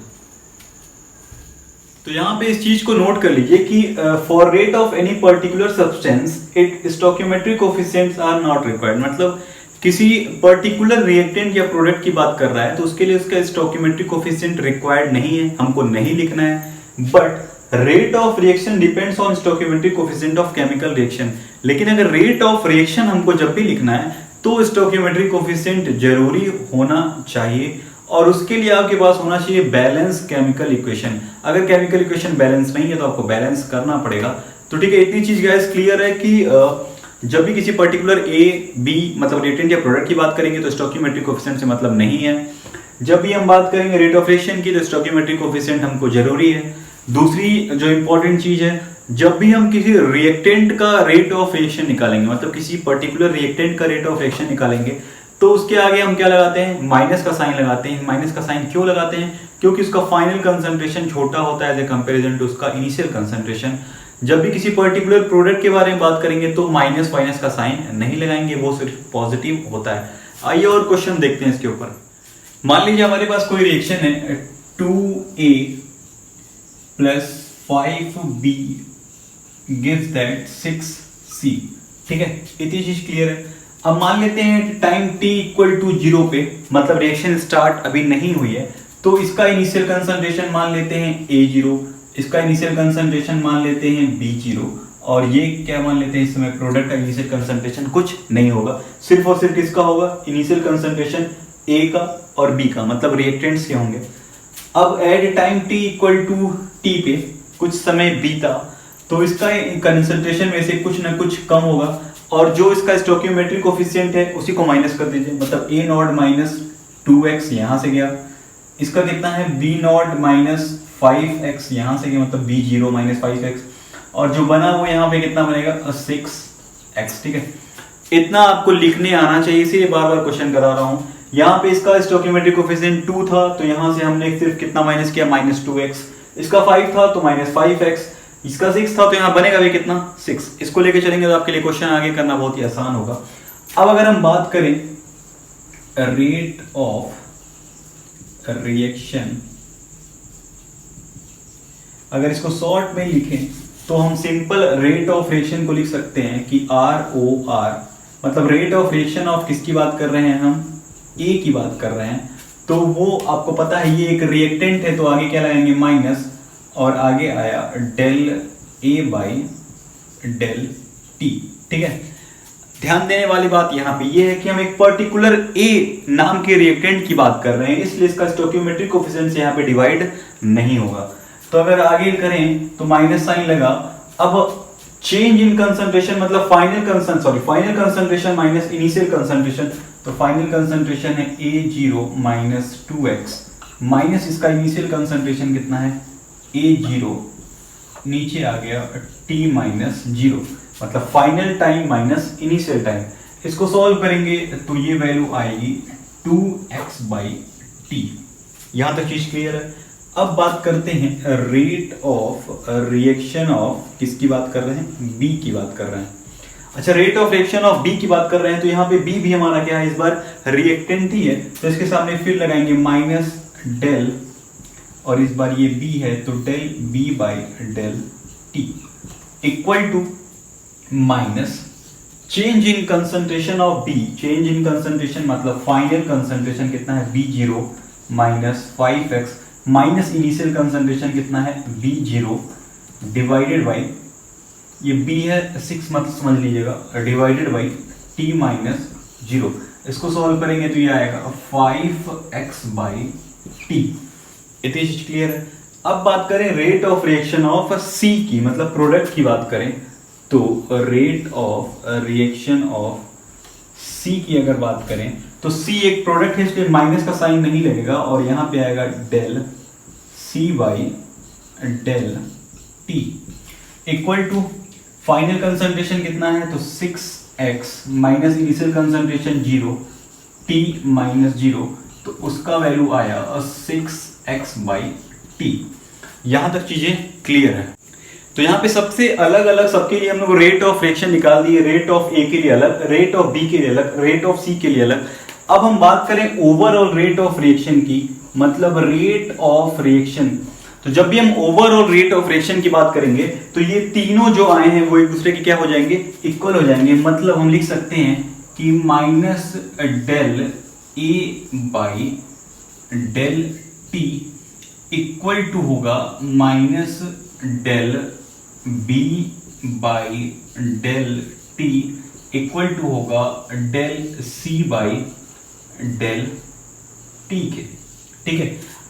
तो यहां पे इस चीज को नोट कर लीजिए कि for rate of any particular substance it stoichiometric coefficients are not required. मतलब किसी पर्टिकुलर रिएक्टेंट या प्रोडक्ट की बात कर रहा है तो उसके लिए उसका स्टोइकियोमेट्रिक कोफिशिएंट रिक्वायर्ड नहीं है, हमको नहीं लिखना है, but rate of reaction depends on stoichiometric coefficient of chemical reaction. लेकिन अगर रेट ऑफ रिएक्शन हमको जब भी लिखना है तो स्टोइकियोमेट्रिक कोफिशिएंट जरूरी होना चाहिए, और उसके लिए आपके पास होना चाहिए बैलेंस केमिकल इक्वेशन। अगर केमिकल इक्वेशन बैलेंस नहीं है तो आपको बैलेंस करना पड़ेगा। तो ठीक है, इतनी चीज गाइस क्लियर है कि जब भी किसी पर्टिकुलर ए बी मतलब रिएक्टेंट या प्रोडक्ट की बात करेंगे तो स्टोइकियोमेट्रिक कोफिशिएंट से मतलब नहीं है। जब भी हम बात करेंगे रेट ऑफ रिएक्शन की तो स्टोइकियोमेट्रिक कोफिशिएंट हमको जरूरी है। दूसरी जो इंपॉर्टेंट चीज है, जब भी हम किसी रिएक्टेंट का रेट ऑफ रिएक्शन निकालेंगे, मतलब किसी पर्टिकुलर रिएक्टेंट का रेट ऑफ रिएक्शन निकालेंगे, तो उसके आगे हम क्या लगाते हैं, माइनस का साइन लगाते हैं। माइनस का साइन क्यों लगाते हैं, क्योंकि उसका फाइनल कंसंट्रेशन छोटा होता है एज ए कंपैरिजन टू उसका इनिशियल कंसंट्रेशन। जब भी किसी पर्टिकुलर प्रोडक्ट के बारे में बात करेंगे तो माइनस माइनस का साइन नहीं लगाएंगे, वो सिर्फ पॉजिटिव होता है। आइए और क्वेश्चन देखते हैं इसके ऊपर। मान लीजिए हमारे पास कोई रिएक्शन है 2A plus 5B gives that 6C। ठीक है, इतनी चीज क्लियर है। अब मान लेते हैं टाइम t इक्वल टू 0 पे, मतलब रिएक्शन स्टार्ट अभी नहीं हुई है, तो इसका इनिशियल कंसंट्रेशन मान लेते हैं A0, इसका इनिशियल कंसंट्रेशन मान लेते हैं B0, और ये क्या मान लेते हैं, इस समय प्रोडक्ट का इनिशियल कंसंट्रेशन कुछ नहीं होगा, सिर्फ और सिर्फ किसका होगा, इनिशियल कंसंट्रेशन A का और B का, मतलब रिएक्टेंट्स के होंगे। अब at time t equal to t पे कुछ समय बीता तो इसका कंसंट्रेशन में से कुछ ना कुछ कम होगा, और जो इसका स्टोइकियोमेट्रिक कोफिशिएंट है उसी को माइनस कर दीजिए, मतलब A नॉट माइनस 2x यहां से गया, इसका कितना है B नॉट माइनस 5x यहां से गया, मतलब B0 माइनस 5x, और जो बना वो यहाँ पे कितना बनेगा 6x। ठीक है, इतना आपको लिखने आना चाहिए, इसीलिए बार बार क्वेश्चन करा रहा हूं। यहाँ पे इसका स्टोइकियोमेट्रिक कोफिशिएंट 2 था तो यहाँ से हमने सिर्फ कितना माइनस किया, माइनस 2x। इसका 5 था तो माइनस 5x, इसका 6 था तो यहाँ बनेगा भी कितना 6। इसको लेके चलेंगे तो आपके लिए क्वेश्चन आगे करना बहुत ही आसान होगा। अब अगर हम बात करें रेट ऑफ रिएक्शन, अगर इसको शॉर्ट में लिखें तो हम सिंपल रेट ऑफ रिएक्शन को लिख सकते हैं कि ROR, मतलब रेट ऑफ रिएक्शन ऑफ किसकी बात कर रहे हैं, हम A की बात कर रहे हैं। तो वो आपको पता है ये एक रिएक्टेंट है तो आगे क्या लगाएंगे माइनस, और आगे आया del A by del T। ठीक है, ध्यान देने वाली बात यहाँ पे ये है कि हम एक पर्टिकुलर A नाम के रिएक्टेंट की बात कर रहे हैं, इसलिए इसका स्टोइकियोमेट्रिक कोफिशिएंट यहाँ पे डिवाइड नहीं होगा। तो अगर आगे करें तो माइनस साइन लगा। अब चेंज इन कंसंट्रेशन मतलब final concentration minus initial concentration, तो फाइनल कंसंट्रेशन है A0 माइनस 2x माइनस इसका इनिशियल कंसंट्रेशन कितना है A0, नीचे आ गया T माइनस 0, मतलब final time minus initial time. इसको सॉल्व करेंगे तो ये वैल्यू आएगी 2x बाई टी। यहां तक चीज क्लियर है। अब बात करते हैं रेट ऑफ रिएक्शन ऑफ, किसकी बात कर रहे हैं, बी की बात कर रहे हैं। अच्छा, rate of reaction of B की बात कर रहे हैं तो यहाँ पे बी भी हमारा क्या है, इस बार रिएक्टेंट ही है तो इसके सामने फिर लगाएंगे माइनस डेल, और इस बार ये बी है तो del B by del T equal to minus change in concentration of B. Change in concentration मतलब फाइनल कंसंट्रेशन कितना है B0 minus 5x minus initial concentration कितना है B0 डिवाइडेड बाई, ये B है 6 मत समझ लीजिएगा, डिवाइडेड बाई T माइनस 0। इसको सॉल्व करेंगे तो ये आएगा 5x/t। इतनी चीज क्लियर है। अब बात करें rate of reaction of C की, मतलब प्रोडक्ट की बात करें तो rate of reaction of C की अगर बात करें तो C एक प्रोडक्ट है, इसलिए माइनस का साइन नहीं लगेगा और यहां पे आएगा del C/del T equal to final concentration कितना है तो 6x minus initial concentration 0 T minus 0, तो उसका वैल्यू आया 6x/t। यहां तक चीजें क्लियर है। तो यहाँ पे सबसे अलग अलग सबके लिए हम लोग रेट ऑफ रिएक्शन निकाल दिए, रेट ऑफ ए के लिए अलग, रेट ऑफ बी के लिए अलग, रेट ऑफ सी के लिए अलग। अब हम बात करें ओवरऑल रेट ऑफ रिएक्शन की, मतलब रेट ऑफ रिएक्शन। तो जब भी हम ओवरऑल रेट ऑफ रिएक्शन की बात करेंगे तो ये तीनों जो आए हैं वो एक दूसरे के क्या हो जाएंगे, इक्वल हो जाएंगे। मतलब हम लिख सकते हैं कि minus del A/del T equal to होगा minus del B/del T equal to होगा डेल C/del T के। ठीक है।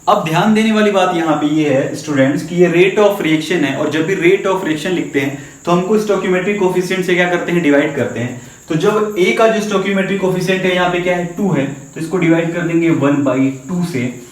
अब ध्यान देने वाली बात यहां पे ये है स्टूडेंट्स कि ये रेट ऑफ रिएक्शन है, और जब भी रेट ऑफ रिएक्शन लिखते हैं तो हमको स्टोइकियोमेट्रिक कोफिशिएंट से क्या करते हैं, डिवाइड करते हैं। तो जब A का जो स्टोइकियोमेट्रिक कोफिशिएंट है यहाँ पे क्या है 2 है, तो इसको डिवाइड कर देंगे 1/2 से।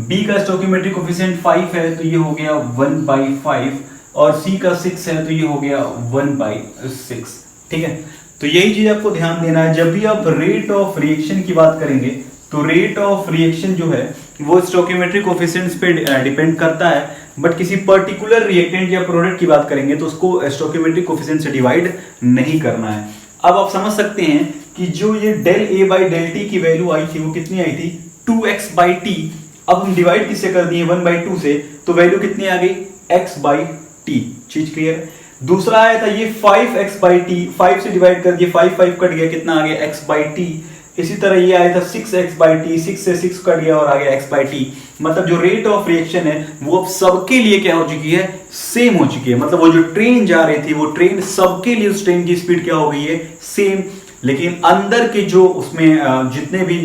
B का स्टोइकियोमेट्रिक कोफिशिएंट 5 है तो ये हो गया 1/5, और C का 6 है तो ये हो गया 1/6। ठीक है। तो यही चीज आपको ध्यान देना है जब भी आप रेट ऑफ रिएक्शन की बात करेंगे। तो रेट ऑफ रिएक्शन जो है वो स्टोइकियोमेट्रिक कोफिशिएंट्स पे डिपेंड करता है, बट किसी पर्टिकुलर रिएक्टेंट या प्रोडक्ट की बात करेंगे तो उसको स्टोइकियोमेट्रिक कोफिशिएंट से डिवाइड नहीं करना है। अब आप समझ सकते हैं कि जो ये डेल A/del T की वैल्यू आई थी वो कितनी आई थी 2x/t। अब हम डिवाइड किससे कर दिए 1/2 से, तो वैल्यू कितनी आ गई x/t। चीज क्लियर है। दूसरा आया था ये 5x/t, 5 से डिवाइड कर दिए, 5 कट गया, कितना आ गया x/t। इसी तरह ये आया था 6x/t, 6 से 6 कट गया और आ गया x/t। मतलब जो रेट ऑफ रिएक्शन है वो अब सबके लिए क्या हो चुकी है, सेम हो चुकी है। मतलब वो जो ट्रेन जा रही थी वो ट्रेन सबके लिए उस ट्रेन की स्पीड क्या हो गई है, सेम। लेकिन अंदर के जो उसमें जितने भी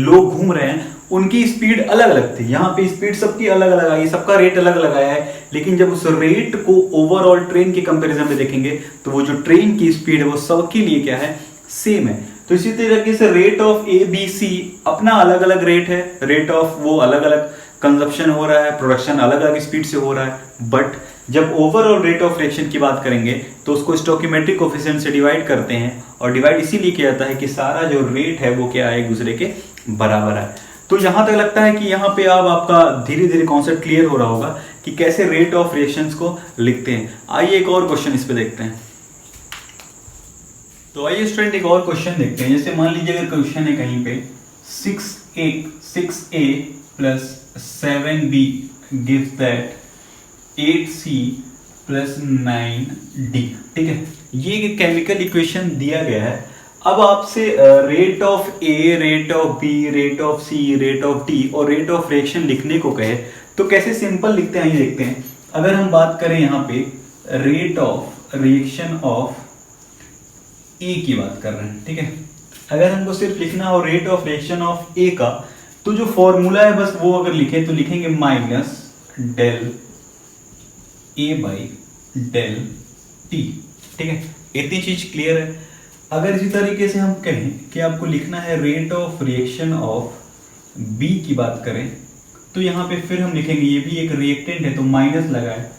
लोग घूम रहे हैं उनकी स्पीड अलग अलग थी। यहाँ पे स्पीड सबकी अलग अलग आई, सबका रेट अलग अलग आया है। लेकिन जब उस रेट को ओवरऑल ट्रेन के कंपैरिजन में देखेंगे तो वो जो ट्रेन की स्पीड है वो सबके लिए क्या है, सेम है। तो इसी तरीके से रेट ऑफ ABC अपना अलग अलग रेट है, रेट ऑफ वो अलग अलग कंजप्शन हो रहा है, प्रोडक्शन अलग अलग स्पीड से हो रहा है। बट जब ओवरऑल रेट ऑफ रिएक्शन की बात करेंगे तो उसको स्टोइकियोमेट्रिक कोफिशिएंट से डिवाइड करते हैं, और डिवाइड इसीलिए किया जाता है कि सारा जो रेट है वो क्या है, एक दूसरे के बराबर है। तो यहां तक लगता है कि यहाँ पे अब आपका धीरे धीरे कॉन्सेप्ट क्लियर हो रहा होगा कि कैसे रेट ऑफ रिएक्शंस को लिखते हैं। आइए एक और क्वेश्चन इस पे देखते हैं। तो आइए स्टूडेंट एक और क्वेश्चन देखते हैं। जैसे मान लीजिए अगर क्वेश्चन है कहीं पे 6A plus 7B gives that 8C plus 9D। ठीक है, ये एक केमिकल इक्वेशन दिया गया है। अब आपसे rate of A, rate of B, rate of C, rate of D और रेट ऑफ रिएक्शन लिखने को कहे तो कैसे सिंपल लिखते हैं, ये देखते हैं। अगर हम बात करें यहाँ पे रेट ऑफ रिएक्शन ऑफ ए की बात कर रहे हैं, ठीक है। अगर हमको सिर्फ लिखना हो रेट ऑफ रिएक्शन ऑफ ए का, तो जो फॉर्मूला है बस वो अगर लिखे तो लिखेंगे माइनस डेल A/del T। ठीक है, इतनी चीज क्लियर है। अगर इसी तरीके से हम कहें कि आपको लिखना है rate of reaction of B की बात करें, तो यहाँ पे फिर हम लिखेंगे, ये भी एक रिएक्टेंट है तो माइनस लगाए,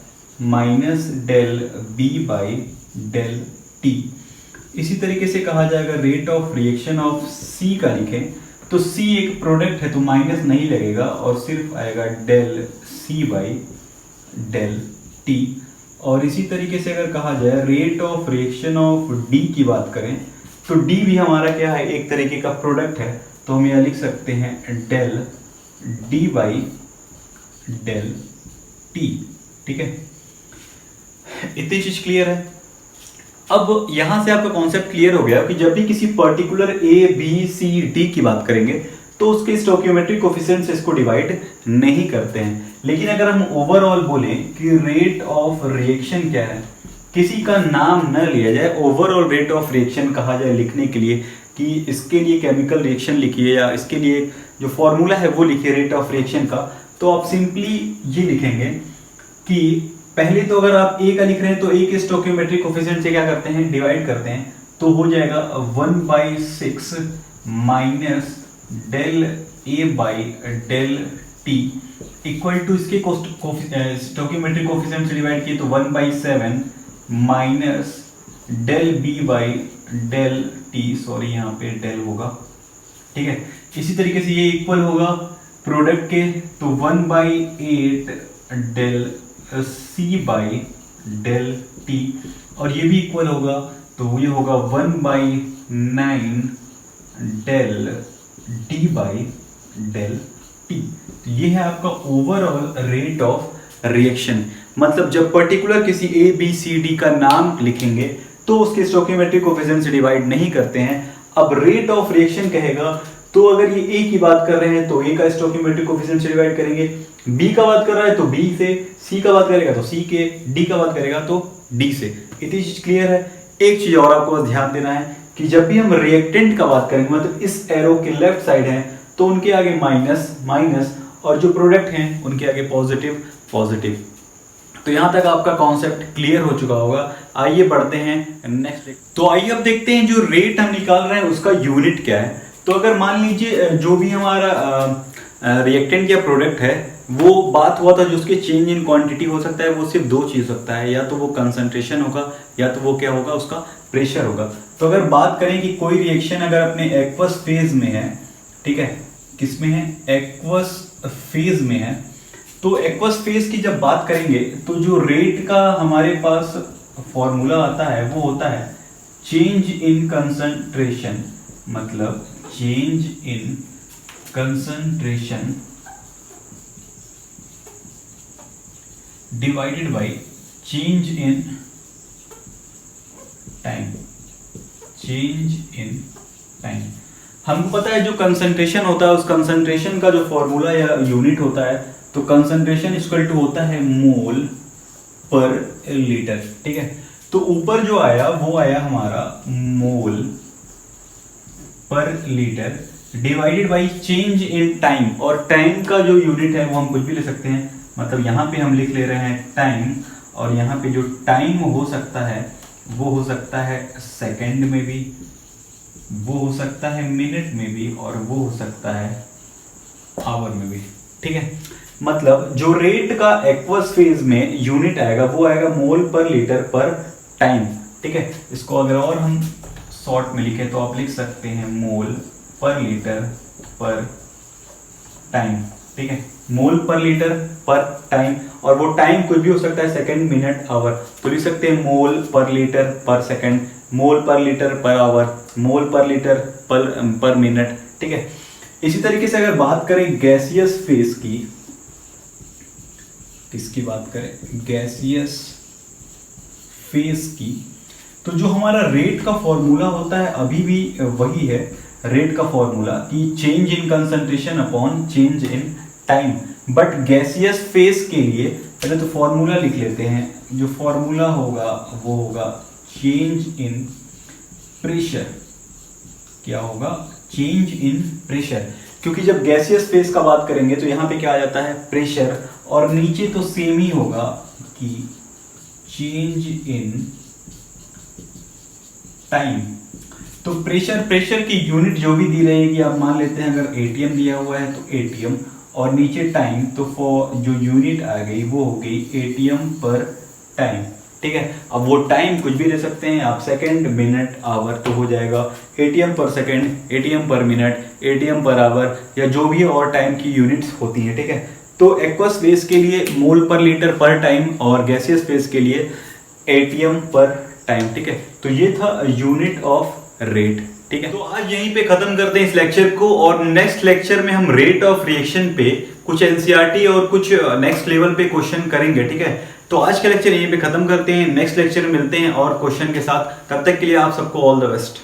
माइनस डेल B/del T। इसी तरीके से कहा जाएगा रेट ऑफ रिएक्शन ऑफ सी का लिखें तो सी एक प्रोडक्ट है तो माइनस नहीं लगेगा और सिर्फ आएगा डेल C/del T। और इसी तरीके से अगर कहा जाए rate of reaction of D की बात करें तो डी भी हमारा क्या है, एक तरीके का प्रोडक्ट है, तो हम यह लिख सकते हैं डेल D/del T। ठीक है, इतनी चीज क्लियर है। अब यहां से आपका कॉन्सेप्ट क्लियर हो गया कि जब भी किसी पर्टिकुलर ए, बी, सी, डी की बात करेंगे तो उसके स्टोइकियोमेट्रिक कोफिशिएंट से इसको डिवाइड नहीं करते हैं। लेकिन अगर हम ओवरऑल बोलें कि रेट ऑफ रिएक्शन क्या है, किसी का नाम न लिया जाए, ओवरऑल रेट ऑफ रिएक्शन कहा जाए लिखने के लिए कि इसके लिए केमिकल रिएक्शन लिखिए या इसके लिए जो फॉर्मूला है वो लिखिए रेट ऑफ रिएक्शन का, तो आप सिंपली ये लिखेंगे कि पहले तो अगर आप ए का लिख रहे हैं तो ए के स्टोइकियोमेट्रिक कोफिशिएंट से क्या करते हैं, डिवाइड करते हैं, तो हो जाएगा 1/6 minus del A by del T equal to इसके स्टोइकियोमेट्रिक कोफिशिएंट से डिवाइड किए तो 1/7 minus del B by del T, sorry यहाँ पे डेल होगा, ठीक है। इसी तरीके से ये इक्वल होगा प्रोडक्ट के, तो 1/8 del c by del T, और ये भी इक्वल होगा तो ये होगा 1/9 del d by del t. तो ये है आपका ओवरऑल रेट ऑफ रिएक्शन। मतलब जब पर्टिकुलर किसी ए बी सी डी का नाम लिखेंगे तो उसके स्टोइकियोमेट्रिक कोफिशिएंट से डिवाइड नहीं करते हैं। अब रेट ऑफ रिएक्शन कहेगा तो अगर ये ए की बात कर रहे हैं तो ए का स्टोइकियोमेट्रिक कोफिशिएंट से डिवाइड करेंगे, बी का बात कर रहा है तो बी से, सी का बात करेगा तो सी के, डी का बात करेगा तो डी से। इतनी चीज क्लियर है। एक चीज और आपको ध्यान देना है कि जब भी हम रिएक्टेंट का बात करेंगे, मतलब इस एरो के लेफ्ट साइड है तो उनके आगे माइनस माइनस, और जो प्रोडक्ट हैं उनके आगे पॉजिटिव पॉजिटिव। तो यहां तक आपका कॉन्सेप्ट क्लियर हो चुका होगा। आइए बढ़ते हैं नेक्स्ट। तो आइए अब देखते हैं जो रेट हम निकाल रहे हैं उसका यूनिट क्या है। तो अगर मान लीजिए जो भी हमारा रिएक्टेंट या प्रोडक्ट है वो बात हुआ था जो उसके चेंज इन क्वांटिटी हो सकता है, वो सिर्फ दो चीज हो सकता है, या तो वो कंसंट्रेशन होगा या तो वो क्या होगा, उसका प्रेशर होगा। तो अगर बात करें कि कोई रिएक्शन अगर अपने एक्वस फेज में है, ठीक है, किस में है, एक्वस फेज में है, तो एक्वस फेज की जब बात करेंगे तो जो रेट का हमारे पास फॉर्मूला आता है वो होता है चेंज इन कंसंट्रेशन, मतलब change in concentration divided by change in time, change in time. हमको पता है जो कंसंट्रेशन होता है उस कंसंट्रेशन का जो फॉर्मूला या यूनिट होता है, तो कंसंट्रेशन इक्वल टू होता है मोल पर लीटर, ठीक है। तो ऊपर जो आया वो आया हमारा मोल पर litre divided by change in time, और टाइम का जो यूनिट है वो हम कुछ भी ले सकते हैं, मतलब यहाँ पे हम लिख ले रहे हैं टाइम, और यहाँ पे जो टाइम हो सकता है वो हो सकता है सेकंड में भी, वो हो सकता है मिनट में भी, और वो हो सकता है आवर में भी, ठीक है। मतलब जो रेट का एक्वस फेज में यूनिट आएगा वो आएगा मोल पर लीटर पर टाइम, ठीक है। इसको अगर और हम शॉर्ट में लिखे तो आप लिख सकते हैं मोल पर लीटर पर टाइम, ठीक है, मोल पर लीटर पर टाइम, और वो टाइम कुछ भी हो सकता है, सेकंड मिनट आवर, तो लिख सकते हैं मोल पर लीटर पर सेकंड, मोल पर लीटर पर आवर, मोल पर लीटर पर मिनट, ठीक है। इसी तरीके से अगर बात करें गैसियस फेज की, किसकी बात करें, गैसियस फेज की, तो जो हमारा रेट का फॉर्मूला होता है अभी भी वही है, रेट का फॉर्मूला कि change in concentration upon change in time. But gaseous phase के लिए पहले तो फॉर्मूला लिख लेते हैं, जो फॉर्मूला होगा वो होगा चेंज इन प्रेशर। क्या होगा, चेंज इन प्रेशर, क्योंकि जब गैसियस फेज का बात करेंगे तो यहाँ पे क्या आ जाता है, प्रेशर, और नीचे तो सेम ही होगा कि चेंज इन टाइम। तो प्रेशर की यूनिट जो भी दी रहेगी, आप मान लेते हैं अगर एटीएम दिया हुआ है तो एटीएम, और नीचे टाइम, तो फॉर जो यूनिट आ गई वो हो गई एटीएम पर टाइम, ठीक है। अब वो टाइम कुछ भी ले सकते हैं आप, सेकंड मिनट आवर, तो हो जाएगा एटीएम पर सेकंड, एटीएम पर मिनट, एटीएम पर आवर, या जो भी और टाइम की यूनिट्स होती हैं, ठीक है। तो एक्वस फेज के लिए मोल पर लीटर पर टाइम, और गैसियस फेज के लिए एटीएम पर टाइम, ठीक है। तो ये था यूनिट ऑफ रेट, ठीक है। तो आज यहीं पे खत्म करते हैं इस लेक्चर को, और नेक्स्ट लेक्चर में हम रेट ऑफ रिएक्शन पे कुछ एनसीईआरटी और कुछ नेक्स्ट लेवल पे क्वेश्चन करेंगे, ठीक है। तो आज का लेक्चर यहीं पे खत्म करते हैं, नेक्स्ट लेक्चर में मिलते हैं और क्वेश्चन के साथ। तब तक के लिए आप सबको ऑल द बेस्ट।